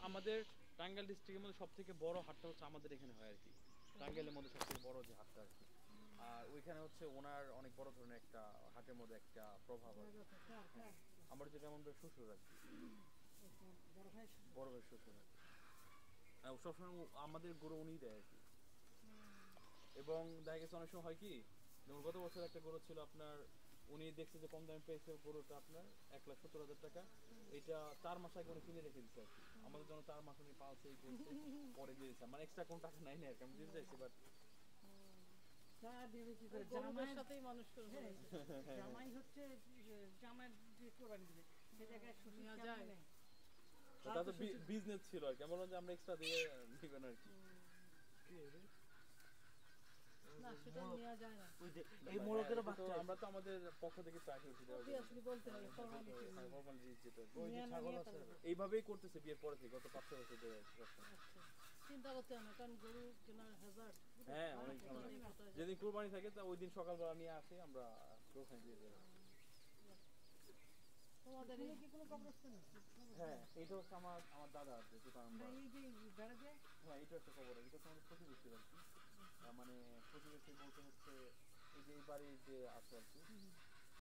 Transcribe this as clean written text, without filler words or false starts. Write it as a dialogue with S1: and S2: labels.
S1: আমাদের টাঙ্গাইল ডিস্ট্রিক্টের মধ্যে সবথেকে বড় হাটটা হচ্ছে আমাদের এখানে হয় আর কি। টাঙ্গাইলের মধ্যে সবথেকে বড় যে হাটটা আর কি। আর ওইখানে হচ্ছে ওনার অনেক বড় ধরনের একটা হাটের মধ্যে একটা প্রভাব আর কি। হ্যাঁ, আমার যেটা এমন শ্বশুর আর কি, বড় ভাই শ্বশুর আর কি। আর ও সবসময় আমাদের গরু উনিই দেয় আর কি। এবং দেখা গেছে অনেক সময় হয় কি, যেমন গত বছর একটা গরু ছিল আপনার, উনি দেখছে যে কম দামে পেয়েছে গরুটা আপনার 1,70,000 টাকা। এটা 4 মাস আগে উনি কিনে রেখে দিচ্ছে আর কি। আমাদের জন্য 4 মাস উনি পালছে এই করছে, পরে দিয়ে দিচ্ছে, মানে এক্সট্রা কোনো টাকা নাই না আর কি, আমি দিতে চাইছি বাট
S2: গরুদের সাথেই মানুষ করে ফেলেছে।
S3: জামাই হচ্ছে জামাই যে কোরবানি দিবে সে জায়গায় শ্বশুর
S2: নেওয়া
S3: কেমন
S2: যায়?
S3: নেয়?
S1: ওটা তো বিজনেস ছিল আর কি, আমরা বললাম যে আমরা এক্সট্রা দিয়ে দিবেন আর কি।
S2: না, সেটা নেওয়া যায় না।
S4: এই মোরগের
S1: হ্যাঁ, এটা তো
S4: বাচ্চা
S1: আমরা তো আমাদের পক্ষ থেকে ট্রাই করছি দেওয়ার জন্য।
S2: অবভিয়াসলি বলতে হবে ফর্মালিটি।
S1: হ্যাঁ, formality যেটা।
S4: ওই যে
S2: নিয়ে না
S4: ছাগল
S2: নিয়ে
S4: আছে
S2: তাহলে।
S1: এইভাবেই করতেছে বিয়ের পরে থেকে, গত 5-6 বছর ধরে আর কি সবসময়।
S2: আচ্ছা, চিন্তা করতে হবে না, কারণ গরু কেনার হ্যাজার্ড।
S1: হ্যাঁ, অনেক ঝামেলা। যেদিন কুরবানি থাকে তা ওই দিন সকালবেলা নিয়ে আসি আমরা, ওখানে দিয়ে দেবো।
S2: তোমাদের
S3: এখানে কি কোনো কবরস্থান আছে?
S1: হ্যাঁ, এটা হচ্ছে আমার আমার দাদা আছে, যেটা
S3: না,
S1: আমরা,
S3: এই যে বেড়া যায়
S1: হ্যাঁ এটা হচ্ছে খবর, এটা হচ্ছে আমাদের প্রতিবেশী আর কি। মানে প্রতিবেশী বলতে হচ্ছে এই যে এই বাড়ির যে আছে আর কি,